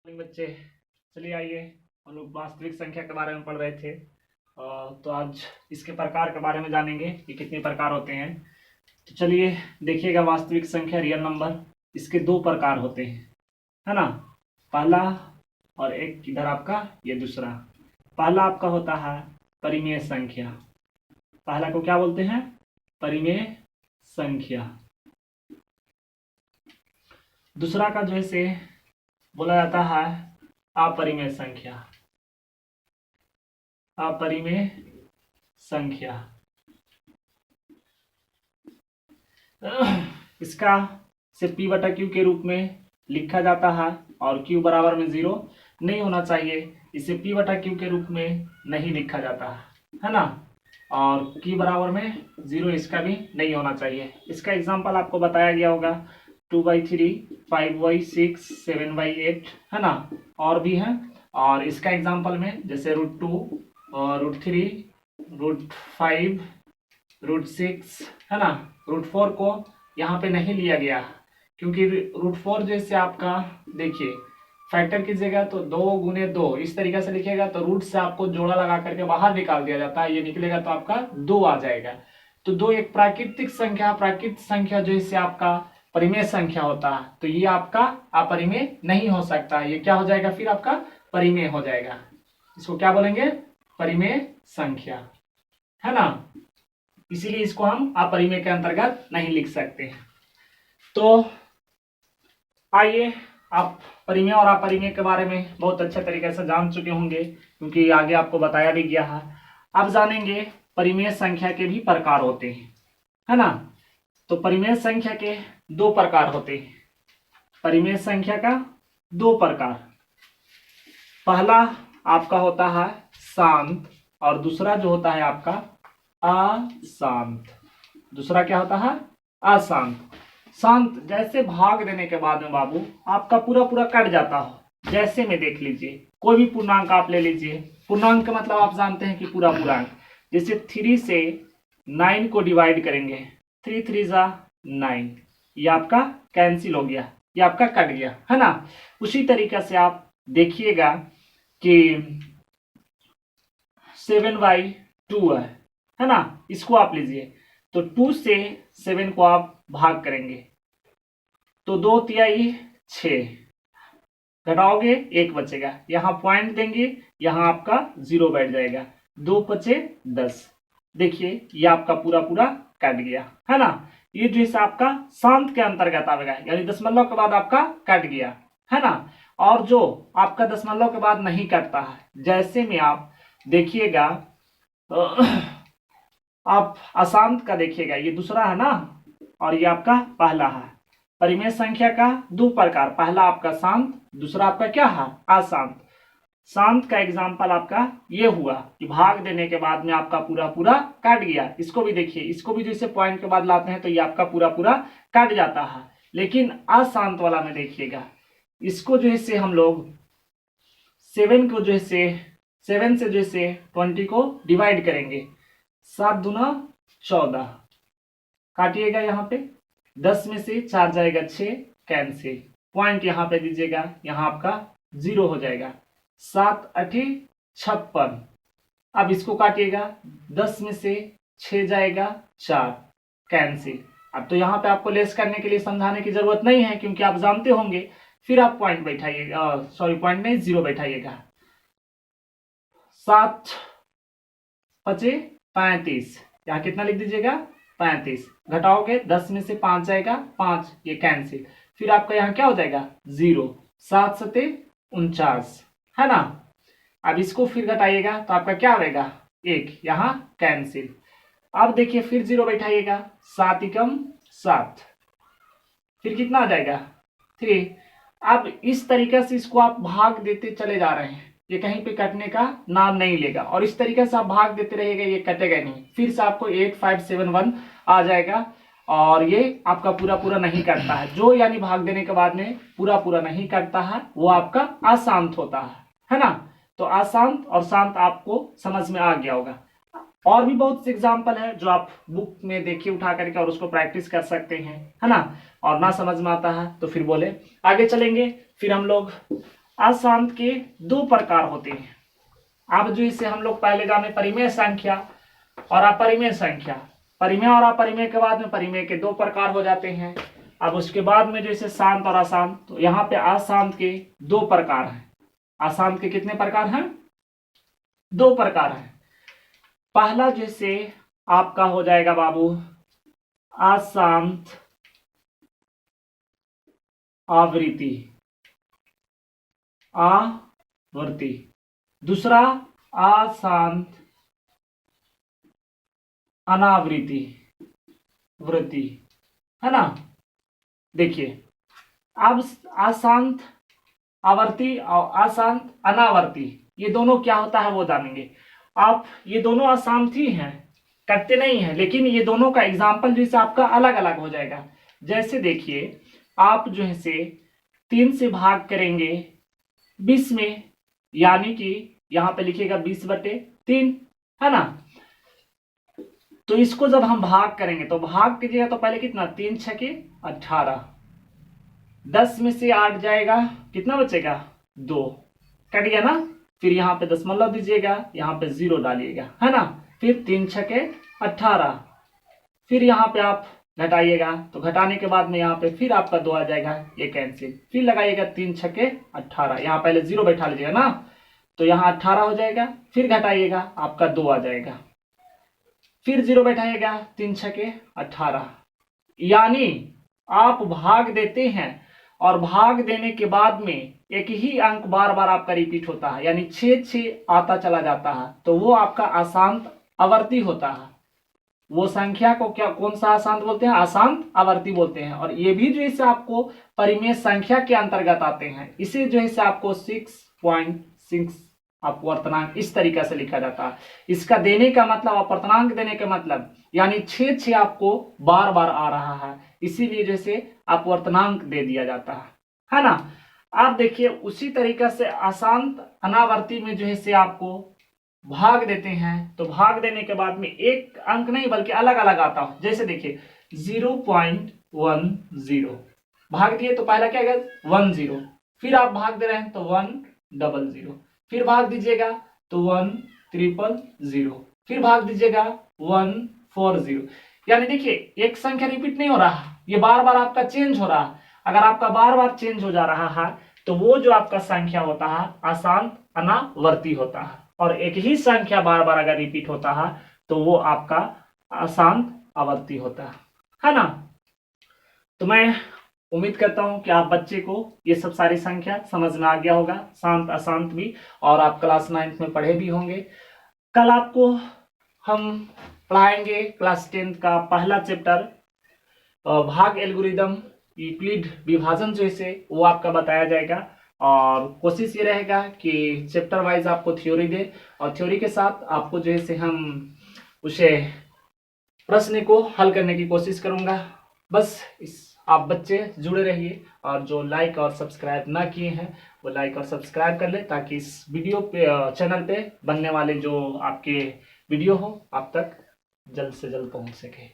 बच्चे, चलिए आइए हम लोग वास्तविक संख्या के बारे में पढ़ रहे थे। तो आज इसके प्रकार के बारे में जानेंगे कि कितने प्रकार होते हैं। तो चलिए देखिएगा, वास्तविक संख्या रियल नंबर, इसके दो प्रकार होते हैं, है ना। पहला और एक इधर आपका ये दूसरा। पहला आपका होता है परिमेय संख्या। पहला को क्या बोलते हैं? परिमेय संख्या। दूसरा का जो है से बोला जाता है अपरिमेय संख्या। अपरिमेय संख्या इसका से p बटा क्यू के रूप में लिखा जाता है और q बराबर में 0 नहीं होना चाहिए। इसे p बटा क्यू के रूप में नहीं लिखा जाता है ना। और q बराबर में 0 इसका भी नहीं होना चाहिए। इसका एग्जांपल आपको बताया गया होगा 2/3, 5/6, 7/8, है ना। और भी है। और इसका एग्जांपल में जैसे √2 और √3, √5, √6, है ना। √4 को यहाँ पे नहीं लिया गया क्योंकि √4 जैसे आपका देखिए फैक्टर कीजिएगा तो 2 गुने 2 इस तरीके से लिखिएगा तो रूट से आपको जोड़ा लगा करके बाहर निकाल दिया जाता है। ये निकलेगा तो आपका 2 आ जाएगा। तो 2 एक प्राकृतिक संख्या, प्राकृतिक संख्या जो इससे आपका परिमेय संख्या होता है, तो ये आपका अपरिमेय नहीं हो सकता। ये क्या हो जाएगा? फिर आपका परिमेय हो जाएगा। इसको क्या बोलेंगे? परिमेय संख्या, है ना। इसीलिए इसको हम अपरिमेय के अंतर्गत नहीं लिख सकते। तो आइए, आप परिमेय और अपरिमेय के बारे में बहुत अच्छे तरीके से जान चुके होंगे क्योंकि आगे आपको बताया भी गया है। अब जानेंगे परिमेय संख्या के भी प्रकार होते हैं, है ना। तो परिमेय संख्या के दो प्रकार होते हैं। परिमेय संख्या का दो प्रकार। पहला आपका होता है शांत और दूसरा जो होता है आपका अशांत। दूसरा क्या होता है? अशांत। शांत जैसे भाग देने के बाद में बाबू आपका पूरा पूरा कट जाता हो। जैसे में देख लीजिए, कोई भी पूर्णांक आप ले लीजिए। पूर्णांक का मतलब आप जानते हैं कि पूरा पूरा अंक। जैसे 3 से 9 को डिवाइड करेंगे, 3 3 जा 9, ये आपका कैंसिल हो गया, ये आपका कट गया, है ना। उसी तरीके से आप देखिएगा कि 7/2 है ना। इसको आप लीजिए तो 2 से 7 को आप भाग करेंगे तो 2 तिहाई 6, घटाओगे 1 बचेगा, यहाँ पॉइंट देंगे, यहाँ आपका 0 बैठ जाएगा, 2 बचे 10। देखिए ये आपका पूरा पूरा कट गया, है ना। ये जो है आपका शांत के अंतर्गत आएगा, यानी दशमलव के बाद आपका कट गया, है ना। और जो आपका दशमलव के बाद नहीं कटता है, जैसे में आप देखिएगा आप अशांत का देखिएगा, ये दूसरा है ना और ये आपका पहला है। परिमेय संख्या का दो प्रकार, पहला आपका शांत, दूसरा आपका क्या है? अशांत। शांत का एग्जांपल आपका ये हुआ कि भाग देने के बाद में आपका पूरा पूरा कट गया। इसको भी देखिए, इसको भी जैसे पॉइंट के बाद लाते हैं तो ये आपका पूरा पूरा कट जाता है। लेकिन अशांत वाला में देखिएगा, इसको जो है हम लोग 7 को जो है 7 से जो है 20 को डिवाइड करेंगे, 7 दूना 14, काटिएगा यहाँ पे 10 में से 4 जाएगा 6, कैंसिल, पॉइंट यहाँ पे दीजिएगा, यहाँ आपका 0 हो जाएगा, 7 8 56। अब इसको काटिएगा, 10 में से 6 जाएगा 4, कैंसिल। अब तो यहाँ पे आपको लेस करने के लिए समझाने की जरूरत नहीं है क्योंकि आप जानते होंगे। फिर आप पॉइंट बैठाइएगा, सॉरी पॉइंट नहीं, 0 बैठाइएगा। 7 5 35, यहाँ कितना लिख दीजिएगा? 35, घटाओगे 10 में से 5 जाएगा 5, ये कैंसिल, फिर आपका यहाँ क्या हो जाएगा? 0, 7 7 49, है ना। अब इसको फिर घटाइएगा तो आपका क्या आएगा? 1, यहाँ कैंसिल। अब देखिए फिर 0 बैठाइएगा, 7 एकम 7, फिर कितना आ जाएगा? 3। अब इस तरीके से इसको आप भाग देते चले जा रहे हैं, ये कहीं पे कटने का नाम नहीं लेगा और इस तरीके से आप भाग देते रहेगा, ये कटेगा नहीं। फिर से आपको 8571 आ जाएगा और ये आपका पूरा पूरा नहीं कटता है। जो यानी भाग देने के बाद में पूरा पूरा नहीं कटता है वो आपका अशांत होता है ना। तो अशांत और शांत आपको समझ में आ गया होगा। और भी बहुत से एग्जाम्पल है जो आप बुक में देखिए उठा करके और उसको प्रैक्टिस कर सकते हैं, है ना। और ना समझ में आता है तो फिर बोले। आगे चलेंगे, फिर हम लोग अशांत के दो प्रकार होते हैं। अब जो इसे हम लोग पहले जाने परिमेय संख्या और अपरिमेय संख्या। परिमेय और अपरिमेय के बाद में परिमेय के दो प्रकार हो जाते हैं। अब उसके बाद में जैसे शांत और अशांत, तो यहाँ पे अशांत के दो प्रकार हैं। अशांत के कितने प्रकार हैं? दो प्रकार हैं। पहला जैसे आपका हो जाएगा बाबू अशांत आवृत्ति, आवृत्ति। दूसरा अशांत अनावृत्ति, वृत्ति, है ना। देखिए अब अशांत आवर्ती और अशांत अनावर्ती, ये दोनों क्या होता है वो जानेंगे आप। ये दोनों अशांत ही हैं, कटते नहीं हैं, लेकिन ये दोनों का एग्जाम्पल जैसे आपका अलग अलग हो जाएगा। जैसे देखिए आप जो है से 3 से भाग करेंगे 20 में, यानी कि यहाँ पे लिखिएगा 20/3, है ना। तो इसको जब हम भाग करेंगे तो भाग कीजिएगा तो पहले कितना 3 × 6 = 18, 10 में से 8 जाएगा, कितना बचेगा 2, कट गया ना। फिर यहाँ पे दशमलव दीजिएगा, यहाँ पे 0 डालिएगा, है ना। फिर 3 × 6 = 18, फिर यहाँ पे आप घटाइएगा, तो घटाने के बाद में यहाँ पे फिर आपका 2 आ जाएगा, ये कैंसिल। फिर लगाइएगा 3 × 6 = 18, यहाँ पहले 0 बैठा लीजिएगा ना, तो यहाँ 18 हो जाएगा। फिर घटाइएगा, आपका 2 आ जाएगा, फिर 0 बैठाइएगा, 3 × 6 = 18। यानी आप भाग देते हैं और भाग देने के बाद में एक ही अंक बार बार आपका रिपीट होता है, यानी 6 आता चला जाता है, तो वो आपका अशांत आवर्ती होता है। वो संख्या को क्या कौन सा अशांत बोलते हैं? अशांत आवर्ती बोलते हैं। और ये भी जो है आपको परिमेय संख्या के अंतर्गत आते हैं। इसे जो है आपको 6.6 अपवर्तनांक इस तरीके से लिखा जाता है। इसका देने का मतलब, अपवर्तनांक देने का मतलब, यानी 6 आपको बार बार आ रहा है, इसीलिए जैसे अपवर्तनांक दे दिया जाता है ना। आप देखिए उसी तरीके से अशांत अनावर्ती में जो है से आपको भाग देते हैं, तो भाग देने के बाद में एक अंक नहीं बल्कि अलग अलग आता है। जैसे देखिए 0.10 भाग दिए तो पहला क्या गया 10, फिर आप भाग दे रहे हैं तो 100, फिर भाग दीजिएगा तो 1300, फिर भाग दीजिएगा 140। यानी देखिए एक संख्या रिपीट नहीं हो रहा, ये बार बार आपका चेंज हो रहा है। अगर आपका बार बार चेंज हो जा रहा है तो वो जो आपका संख्या होता है अशांत अनावर्ती होता है। और एक ही संख्या बार बार अगर रिपीट होता है तो वो आपका अशांत आवर्ती होता है ना। तो मैं उम्मीद करता हूं कि आप बच्चे को ये सब सारी संख्या समझ में आ गया होगा, शांत अशांत भी, और आप क्लास 9th में पढ़े भी होंगे। कल आपको हम पढ़ाएंगे क्लास 10th का पहला चैप्टर भाग एल्गोरिदम, यूक्लिड विभाजन जो है वो आपका बताया जाएगा। और कोशिश ये रहेगा कि चैप्टर वाइज आपको थ्योरी दे, और थ्योरी के साथ आपको जो है हम उसे प्रश्न को हल करने की कोशिश करूंगा। बस आप बच्चे जुड़े रहिए, और जो लाइक और सब्सक्राइब ना किए हैं वो लाइक और सब्सक्राइब कर ले, ताकि इस वीडियो पे चैनल पे बनने वाले जो आपके वीडियो हो आप तक जल्द से जल्द पहुंच सके।